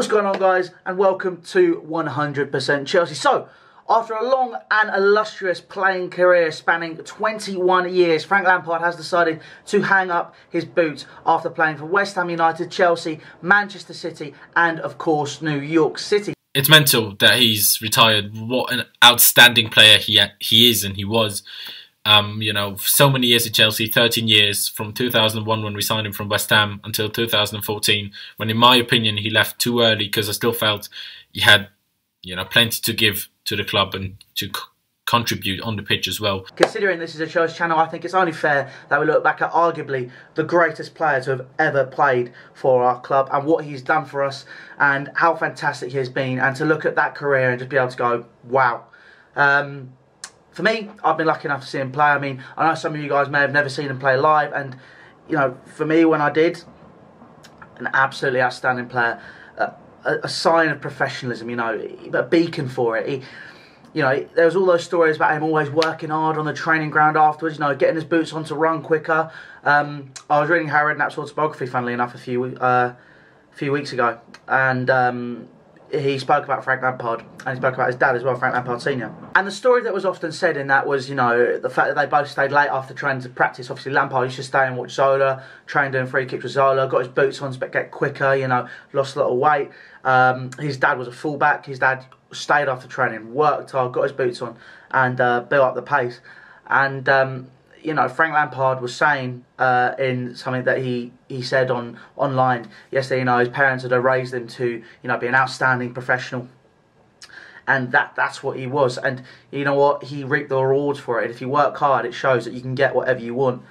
What's going on, guys, and welcome to 100% Chelsea. So, after a long and illustrious playing career spanning 21 years, Frank Lampard has decided to hang up his boots after playing for West Ham United, Chelsea, Manchester City and, of course, New York City. It's mental that he's retired. What an outstanding player he is and he was. You know, so many years at Chelsea, 13 years, from 2001 when we signed him from West Ham until 2014, when in my opinion he left too early because I still felt he had, you know, plenty to give to the club and to contribute on the pitch as well. Considering this is a Chelsea channel, I think it's only fair that we look back at arguably the greatest player to have ever played for our club and what he's done for us and how fantastic he has been, and to look at that career and just be able to go, wow. For me, I've been lucky enough to see him play. I mean, I know some of you guys may have never seen him play live, and, you know, for me, when I did, an absolutely outstanding player, a sign of professionalism, you know, a beacon for it. You know, there was all those stories about him always working hard on the training ground afterwards, you know, getting his boots on to run quicker. I was reading Harry Redknapp's autobiography, funnily enough, a few weeks ago, and he spoke about Frank Lampard, and he spoke about his dad as well, Frank Lampard Sr. And the story that was often said in that was, you know, the fact that they both stayed late after training to practice. Obviously, Lampard used to stay and watch Zola, train doing free kicks with Zola, got his boots on to get quicker, you know, lost a lot of weight. His dad was a fullback. His dad stayed after training, worked hard, got his boots on, and built up the pace. And you know, Frank Lampard was saying in something that he said online yesterday, you know, his parents had raised him to, you know, be an outstanding professional, and that's what he was. And you know what, he reaped the rewards for it. If you work hard, it shows that you can get whatever you want.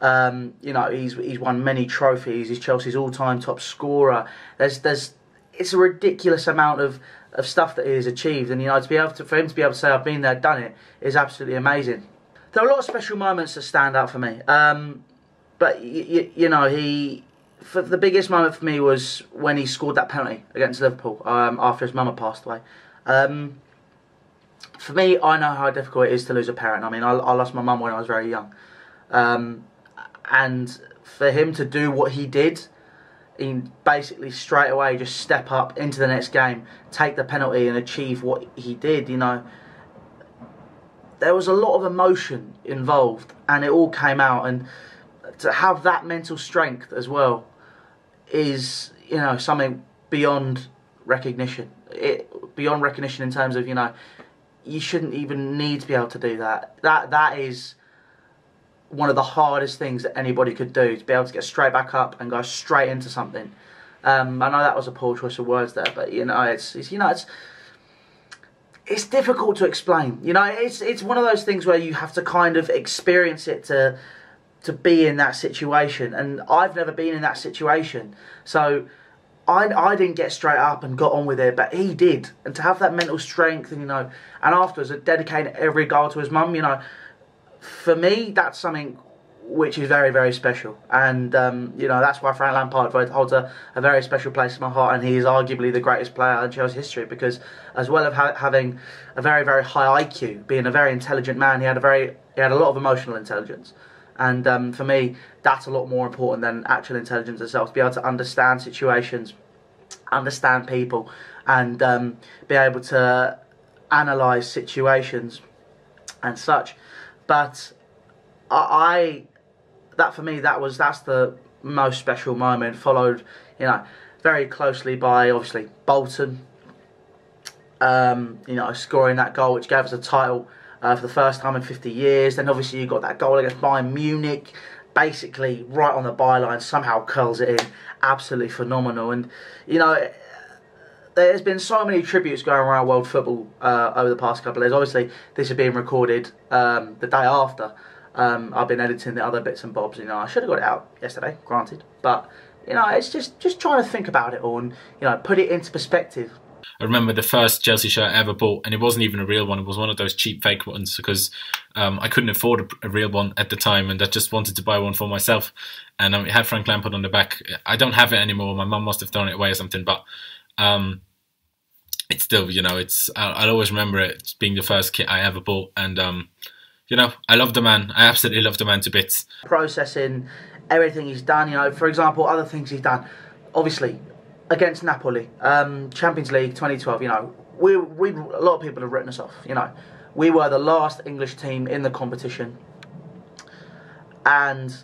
You know, he's won many trophies. He's Chelsea's all-time top scorer. It's a ridiculous amount of stuff that he has achieved, and you know, for him to be able to say I've been there, done it, is absolutely amazing. There are a lot of special moments that stand out for me, but you know, the biggest moment for me was when he scored that penalty against Liverpool after his mum had passed away. For me, I know how difficult it is to lose a parent. I mean, I lost my mum when I was very young, and for him to do what he did, he basically straight away just step up into the next game, take the penalty and achieve what he did, you know. There was a lot of emotion involved, and it all came out, and to have that mental strength as well is, you know, something beyond recognition. Beyond recognition in terms of, you know, you shouldn't even need to be able to do that. That is one of the hardest things that anybody could do, to be able to get straight back up and go straight into something. I know that was a poor choice of words there, but you know, it's difficult to explain. You know, it's one of those things where you have to kind of experience it to be in that situation, and I've never been in that situation, so I didn't get straight up and got on with it, but he did, and to have that mental strength, and you know, and afterwards dedicating every goal to his mum, you know, for me that's something which is very, very special. And you know, that's why Frank Lampard holds a very special place in my heart, and he is arguably the greatest player in Chelsea history, because as well as having a very, very high IQ, being a very intelligent man, he had a lot of emotional intelligence. And for me, that's a lot more important than actual intelligence itself, to be able to understand situations, understand people, and be able to analyse situations and such. But that for me, that's the most special moment, followed, you know, very closely by obviously Bolton, you know, scoring that goal which gave us a title for the first time in 50 years. Then obviously you got that goal against Bayern Munich, basically right on the byline, somehow curls it in, absolutely phenomenal. And you know, there's been so many tributes going around world football over the past couple of days. Obviously this is being recorded the day after. I've been editing the other bits and bobs, you know. I should have got it out yesterday, granted, but you know, it's just trying to think about it all and, you know, put it into perspective. I remember the first Chelsea shirt I ever bought, and it wasn't even a real one. It was one of those cheap fake ones, because I couldn't afford a real one at the time, and I just wanted to buy one for myself. And it had Frank Lampard on the back. I don't have it anymore. My mum must have thrown it away or something, but it's still, you know, I'll always remember it being the first kit I ever bought. And you know, I love the man. I absolutely love the man to bits. Processing everything he's done, you know, for example, other things he's done. Obviously, against Napoli, Champions League 2012. You know, we a lot of people have written us off. You know, we were the last English team in the competition, and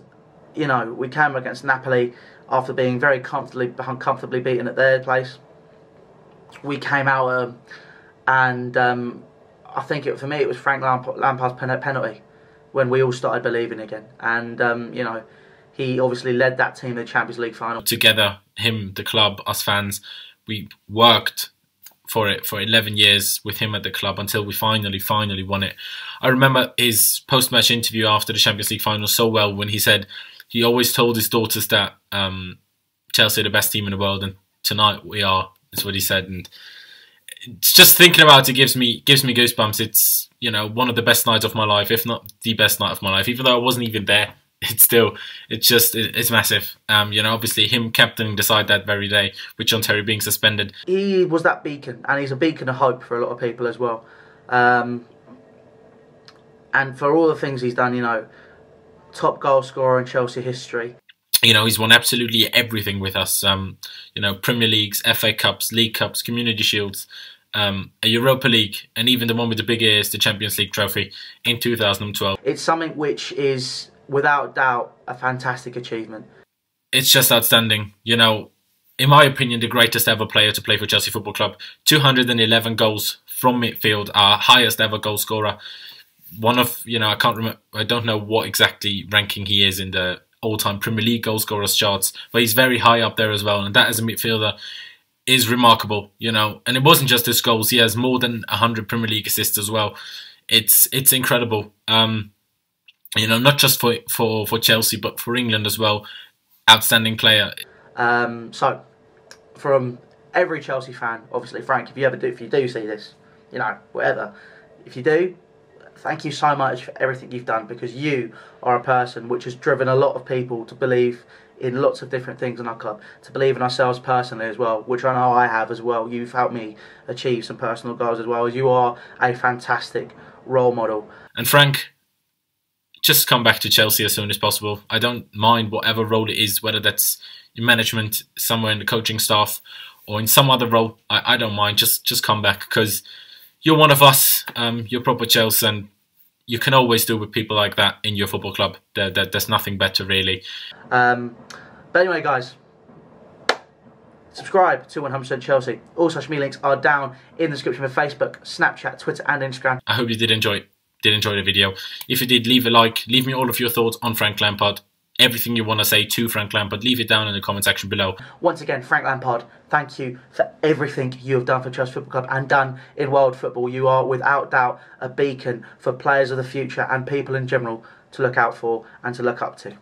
you know, we came against Napoli after being very comfortably beaten at their place. We came out and I think for me it was Frank Lampard's penalty when we all started believing again, and you know, he obviously led that team to the Champions League final. Together, him, the club, us fans, we worked for it for 11 years with him at the club until we finally won it. I remember his post-match interview after the Champions League final so well when he said he always told his daughters that Chelsea are the best team in the world, and tonight we are. That's what he said, and it's just thinking about it gives me goosebumps. It's, you know, one of the best nights of my life, if not the best night of my life. Even though I wasn't even there, it's massive. You know, obviously him captaining the side that very day with John Terry being suspended. He was that beacon, and he's a beacon of hope for a lot of people as well. And for all the things he's done, you know, top goal scorer in Chelsea history. You know, he's won absolutely everything with us. You know, Premier Leagues, FA Cups, League Cups, Community Shields, a Europa League, and even the one with the big ears, the Champions League trophy in 2012. It's something which is, without doubt, a fantastic achievement. It's just outstanding. You know, in my opinion, the greatest ever player to play for Chelsea Football Club. 211 goals from midfield, our highest ever goal scorer. One of, you know, I don't know what exactly ranking he is in the all-time Premier League goal scorers charts, but he's very high up there as well, and that as a midfielder is remarkable, you know. And it wasn't just his goals; he has more than 100 Premier League assists as well. It's incredible, you know, not just for Chelsea but for England as well. Outstanding player. So, from every Chelsea fan, obviously, Frank, if you do see this, you know, whatever, if you do, thank you so much for everything you've done, because you are a person which has driven a lot of people to believe in lots of different things in our club, to believe in ourselves personally as well, which I know I have as well. You've helped me achieve some personal goals as well. You are a fantastic role model. And Frank, just come back to Chelsea as soon as possible. I don't mind whatever role it is, whether that's in management, somewhere in the coaching staff, or in some other role. I don't mind. Just come back, because you're one of us. You're proper Chelsea, and you can always do with people like that in your football club. There's nothing better, really. But anyway, guys, subscribe to 100% Chelsea. All social media links are down in the description for Facebook, Snapchat, Twitter, and Instagram. I hope you did enjoy the video. If you did, leave a like. Leave me all of your thoughts on Frank Lampard. Everything you want to say to Frank Lampard, leave it down in the comment section below. Once again, Frank Lampard, thank you for everything you have done for Chelsea Football Club and done in world football. You are without doubt a beacon for players of the future and people in general to look out for and to look up to.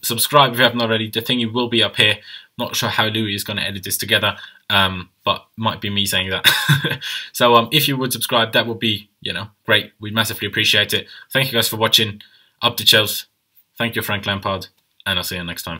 Subscribe if you haven't already. The thingy will be up here. Not sure how Louis is going to edit this together, but might be me saying that. So if you would subscribe, that would be, you know, great. We'd massively appreciate it. Thank you guys for watching. Up to Chelsea. Thank you, Frank Lampard, and I'll see you next time.